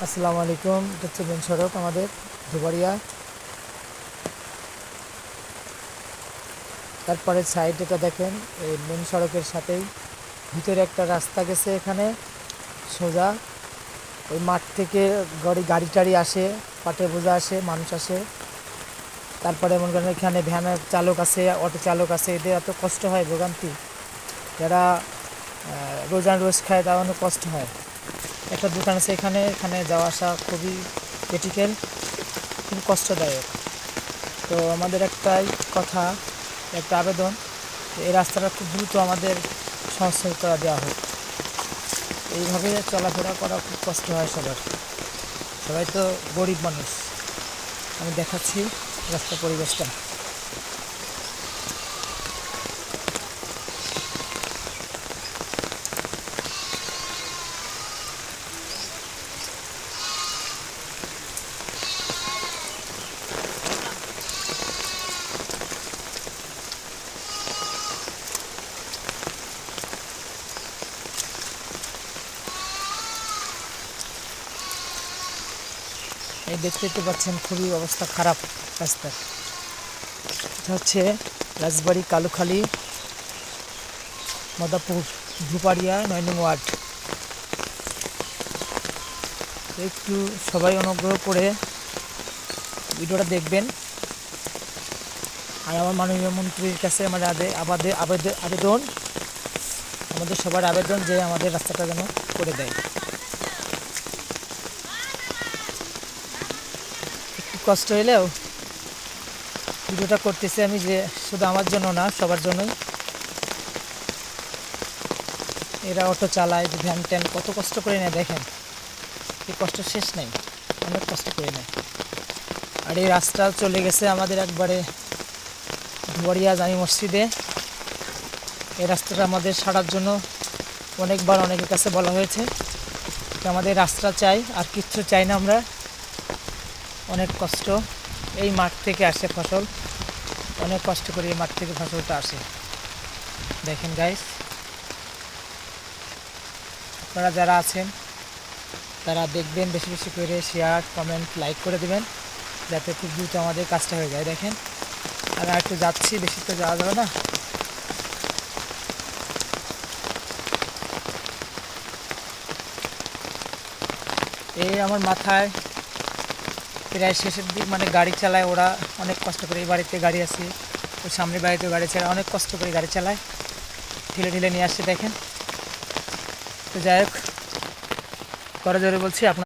আসসালামু আলাইকুম। এটা হচ্ছে মেন সড়ক আমাদের ধুবাড়িয়া। তারপরে সাইড এটা দেখেন, এই মেন সড়কের সাথেই ভিতরে একটা রাস্তা গেছে। এখানে সোজা ওই মাঠ থেকে গাড়ি টাড়ি আসে, পাটে বোঝা আসে, মানুষ আসে। তারপরে মনে করেন এখানে ভ্যানের চালক আছে, অটো চালক আছে, এদের এত কষ্ট হয়, ভোগান্তি। যারা রোজান রোজ খায় তার অনেক কষ্ট হয়। একটা দোকান আছে এখানে, এখানে যাওয়া আসা খুবই ক্রিটিক্যাল, খুব কষ্টদায়ক। তো আমাদের একটাই কথা, একটা আবেদন, এই রাস্তাটা খুব দ্রুত আমাদের সংস্কার করা দেওয়া হোক। এইভাবে চলাফেরা করা খুব কষ্ট হয় সবার, সবাই তো গরিব মানুষ। আমি দেখাচ্ছি রাস্তার পরিবেশটা। এই দেখতে পাচ্ছেন খুবই অবস্থা খারাপ রাস্তার। এটা হচ্ছে রাজবাড়ি, কালুখালী, মদাপুর, ধুপাড়িয়া ৯ নং ওয়ার্ড। একটু সবাই অনুগ্রহ করে ভিডিওটা দেখবেন। আর আমার মাননীয় মন্ত্রীর কাছে আবেদন, আমাদের সবার আবেদন যে আমাদের রাস্তাটা যেন করে দেয়। একটু কষ্ট হলেও ভিডিওটা করতেছি আমি, যে শুধু আমার জন্য না, সবার জন্যই। এরা অটো চালায়, ভ্যান ট্যান কত কষ্ট করে নেয় দেখেন, এই কষ্ট শেষ নেই, অনেক কষ্ট করে নেয়। আর এই রাস্তা চলে গেছে আমাদের একবারে ধুবাড়িয়া জামি মসজিদে। এই রাস্তাটা আমাদের সারার জন্য অনেকবার অনেকের কাছে বলা হয়েছে যে আমাদের রাস্তা চাই, আর কিচ্ছু চাই না আমরা। অনেক কষ্ট, এই মাঠ থেকে আসে ফসল, অনেক কষ্ট করে এই মাঠ থেকে ফসলটা আসে। দেখেন গাইস, আপনারা যারা আছেন তারা দেখবেন, বেশি বেশি করে শেয়ার, কমেন্ট, লাইক করে দেবেন, যাতে খুব দ্রুত আমাদের কাজটা হয়ে যায়। দেখেন, আর একটু যাচ্ছি, বেশি তো যাওয়া যাবে না। এই আমার মাথায় প্রায় শেষের দিক, মানে গাড়ি চালায় ওরা অনেক কষ্ট করে। এই বাড়িতে গাড়ি আছে, ওই সামনের বাড়িতেও গাড়ি চালায়, অনেক কষ্ট করে গাড়ি চালায়, ঠেলে ঠেলে নিয়ে আসছে দেখেন। তো যাই হোক, করে জোরে বলছি আপনার